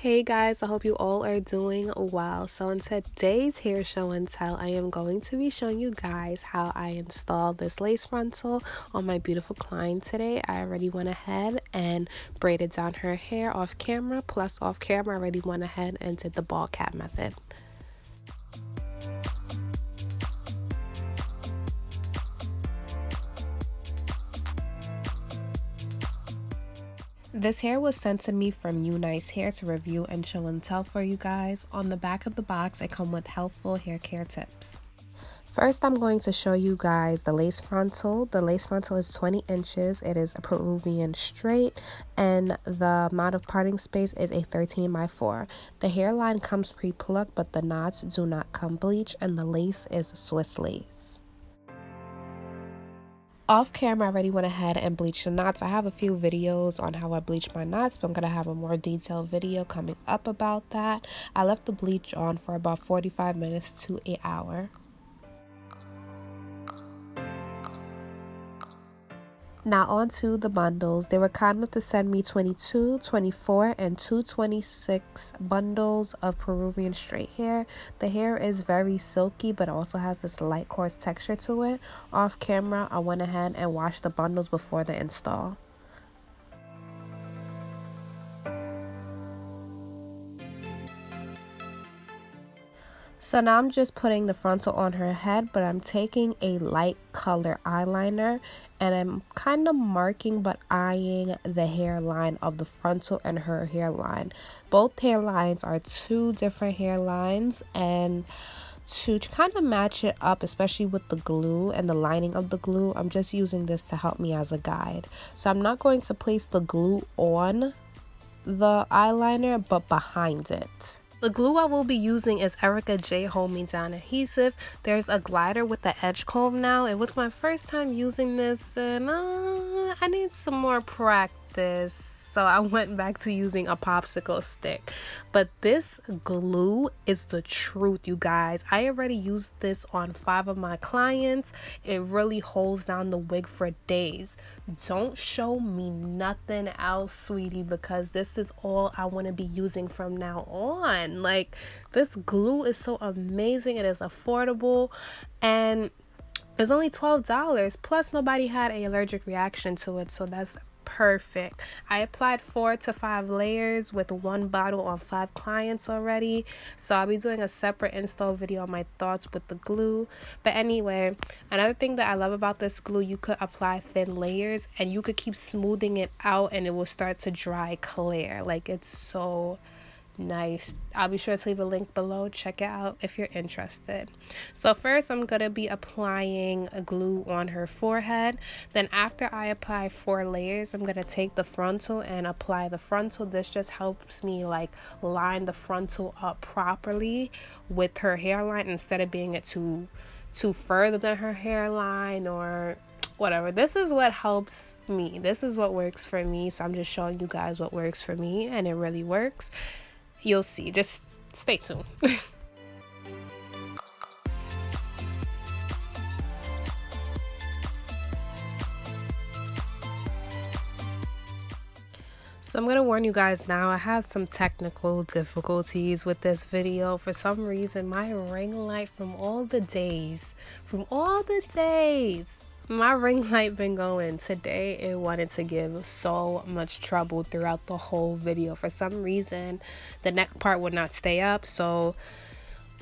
Hey guys, I hope you all are doing well. So in today's hair show and tell, I am going to be showing you guys how I installed this lace frontal on my beautiful client today. I already went ahead and braided down her hair off camera, plus off camera I already went ahead and did the ball cap method. This hair was sent to me from Unice Hair to review and show and tell for you guys. On the back of the box, I come with helpful hair care tips. First, I'm going to show you guys the lace frontal. The lace frontal is 20 inches. It is a Peruvian straight, and the amount of parting space is a 13x4. The hairline comes pre-plucked, but the knots do not come bleached, and the lace is Swiss lace. Off camera, I already went ahead and bleached the knots. I have a few videos on how I bleach my knots, but I'm going to have a more detailed video coming up about that. I left the bleach on for about 45 minutes to an hour. Now on to the bundles. They were kind enough to send me 22, 24, and 226 bundles of Peruvian straight hair. The hair is very silky, but also has this light coarse texture to it. Off camera, I went ahead and washed the bundles before the install. So now I'm just putting the frontal on her head, but I'm taking a light color eyeliner and I'm kind of marking but eyeing the hairline of the frontal and her hairline. Both hairlines are two different hairlines, and to kind of match it up, especially with the glue and the lining of the glue, I'm just using this to help me as a guide. So I'm not going to place the glue on the eyeliner but behind it. The glue I will be using is Ericka J Hold Me Down Adhesive. There's a glider with the edge comb now. It was my first time using this and I need some more practice. So I went back to using a popsicle stick. But this glue is the truth, you guys. I already used this on 5 of my clients. It really holds down the wig for days. Don't show me nothing else, sweetie, because this is all I want to be using from now on. Like, this glue is so amazing. It is affordable and it's only $12. Plus, nobody had an allergic reaction to it, so that's perfect. I applied 4 to 5 layers with 1 bottle on 5 clients already, so I'll be doing a separate install video on my thoughts with the glue. But anyway, another thing that I love about this glue, you could apply thin layers and you could keep smoothing it out and it will start to dry clear. Like, it's so nice. I'll be sure to leave a link below. Check it out if you're interested. So first I'm gonna be applying a glue on her forehead. Then after I apply 4 layers, I'm gonna take the frontal and apply the frontal. This just helps me like line the frontal up properly with her hairline instead of being it too further than her hairline or whatever. This is what helps me. This is what works for me. So I'm just showing you guys what works for me, and it really works. You'll see. Just stay tuned. So I'm going to warn you guys now, I have some technical difficulties with this video. For some reason, my ring light from all the days, my ring light been going. Today it wanted to give so much trouble throughout the whole video. For some reason the neck part would not stay up, so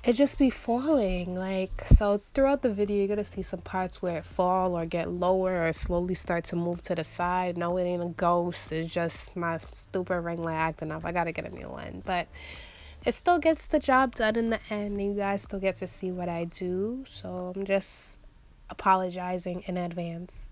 it just be falling. Like, so throughout the video you're gonna see some parts where it fall or get lower or slowly start to move to the side. No, it ain't a ghost, it's just my stupid ring light acting up. I gotta get a new one, but it still gets the job done in the end, and you guys still get to see what I do. So I'm just apologizing in advance.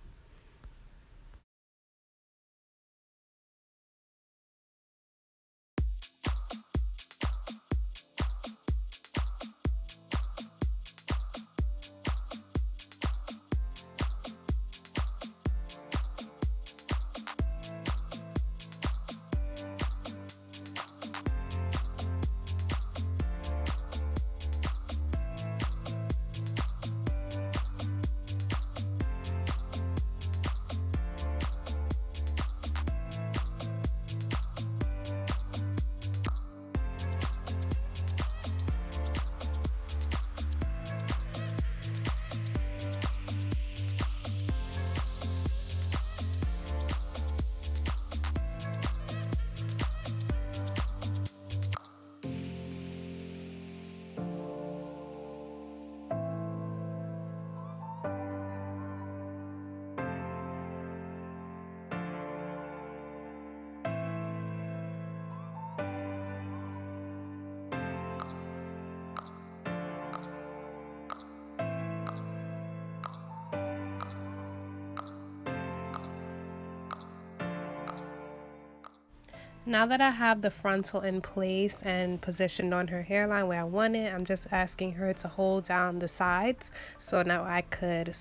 Now that I have the frontal in place and positioned on her hairline where I want it, I'm just asking her to hold down the sides so now I could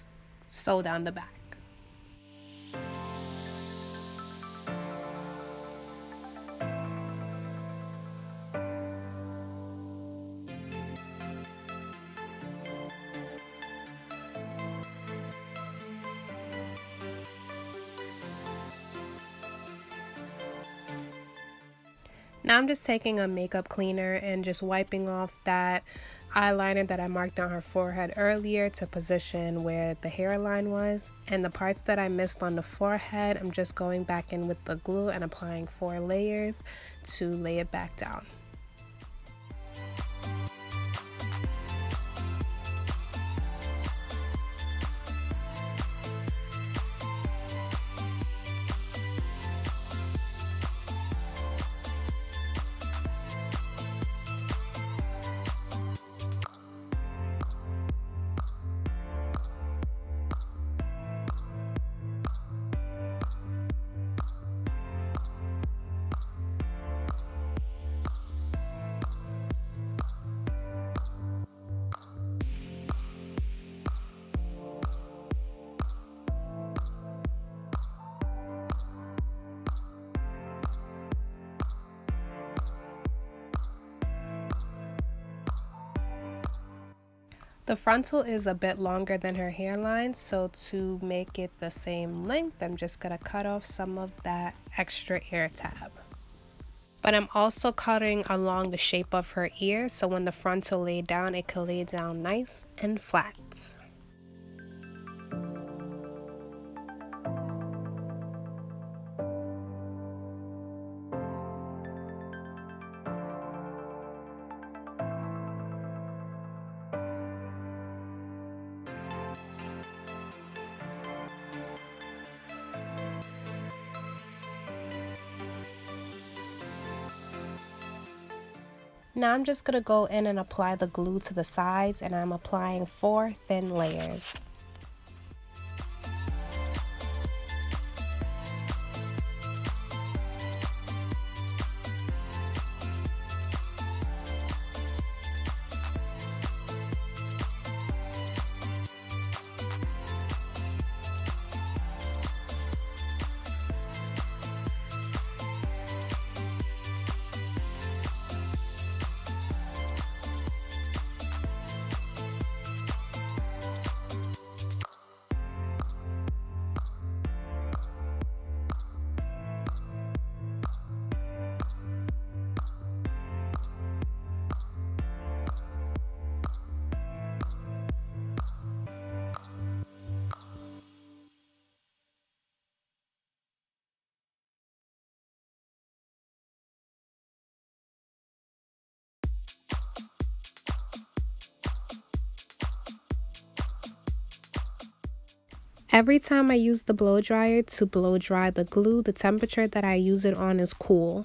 sew down the back. Now I'm just taking a makeup cleaner and just wiping off that eyeliner that I marked on her forehead earlier to position where the hairline was. And the parts that I missed on the forehead, I'm just going back in with the glue and applying 4 layers to lay it back down. The frontal is a bit longer than her hairline, so to make it the same length, I'm just going to cut off some of that extra ear tab. But I'm also cutting along the shape of her ear, so when the frontal lay down, it can lay down nice and flat. Now I'm just going to go in and apply the glue to the sides, and I'm applying 4 thin layers. Every time I use the blow dryer to blow dry the glue, the temperature that I use it on is cool.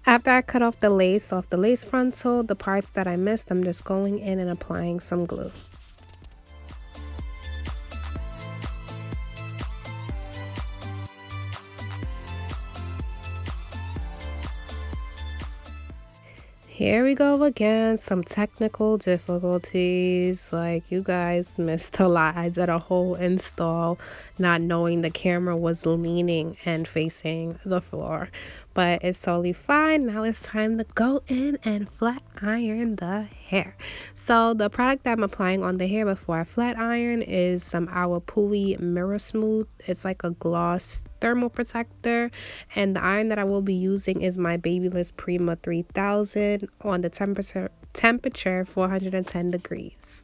After I cut off the lace frontal, the parts that I missed, I'm just going in and applying some glue. Here we go again, some technical difficulties. Like, you guys missed a lot. I did a whole install not knowing the camera was leaning and facing the floor, but it's totally fine. Now it's time to go in and flat iron the hair. So the product that I'm applying on the hair before I flat iron is some IMovie Mirror Smooth. It's like a gloss thermal protector, and the iron that I will be using is my Babyliss Prima 3000 on the temperature 410 degrees.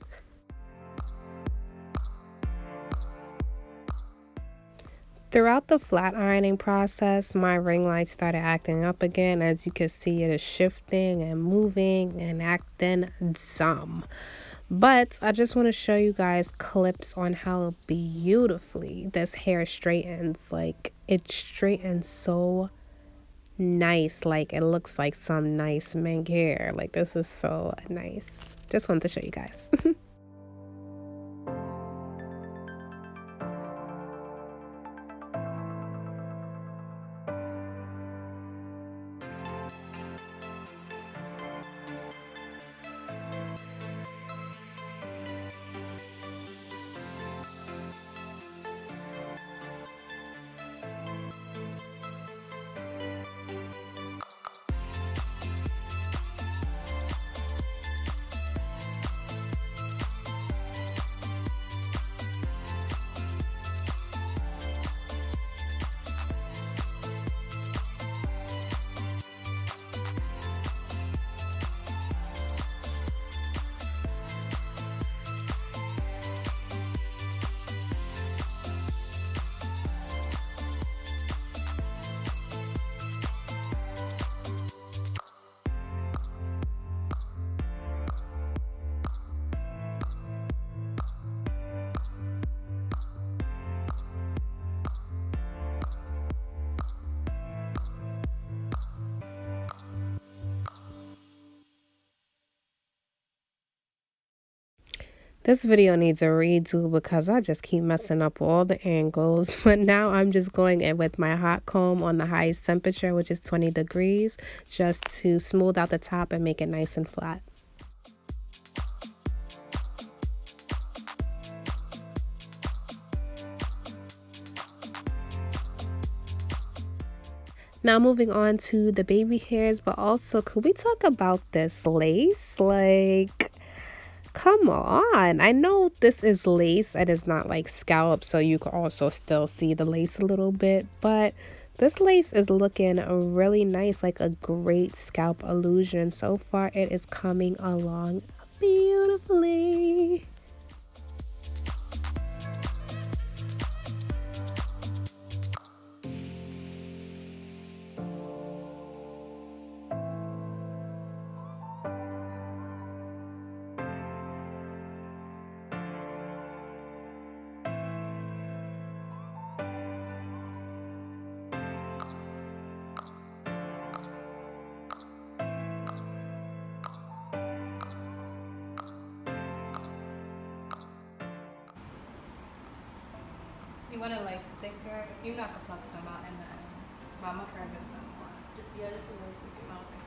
Throughout the flat ironing process, my ring light started acting up again. As you can see, it is shifting and moving and acting dumb. But I just want to show you guys clips on how beautifully this hair straightens. Like, it straightens so nice. Like, it looks like some nice mink hair. Like, this is so nice. Just wanted to show you guys. This video needs a redo because I just keep messing up all the angles. But now I'm just going in with my hot comb on the highest temperature, which is 20 degrees, just to smooth out the top and make it nice and flat. Now moving on to the baby hairs, but also could we talk about this lace? Like, come on. I know this is lace and it's not like scallop, so you can also still see the lace a little bit, but this lace is looking really nice, like a great scalp illusion. So far it is coming along beautifully. You want it like thicker? You have to pluck some out and then mama curve it some more. Yeah, just a little thicker. More thicker.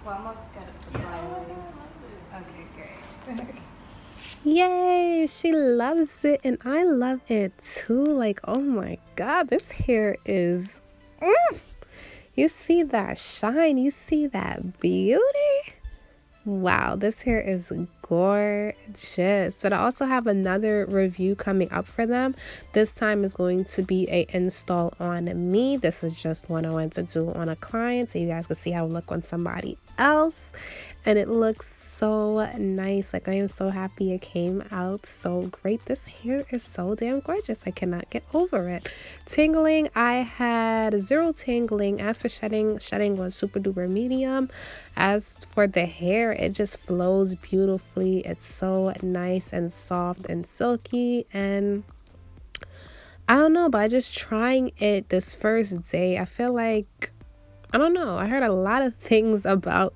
Well, I'm gonna get the flyaways. Okay, great. Yay, she loves it and I love it too. Like, oh my god, this hair is you see that shine, you see that beauty. Wow, this hair is gorgeous. But I also have another review coming up for them. This time is going to be a install on me. This is just one I went to do on a client, so you guys can see how it look on somebody else. And it looks so nice. Like, I am so happy it came out so great. This hair is so damn gorgeous. I cannot get over it. Tingling, I had 0 tingling. As for shedding was super duper medium. As for the hair, it just flows beautifully. It's so nice and soft and silky, and I don't know, by just trying it this first day, I feel like, I don't know, I heard a lot of things about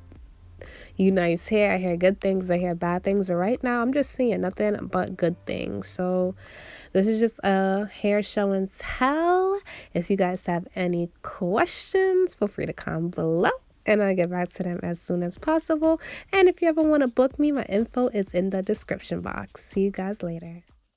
UNice Hair. I hear good things, I hear bad things, but right now I'm just seeing nothing but good things. So this is just a hair show and tell. If you guys have any questions, feel free to comment below and I'll get back to them as soon as possible. And if you ever want to book me, my info is in the description box. See you guys later.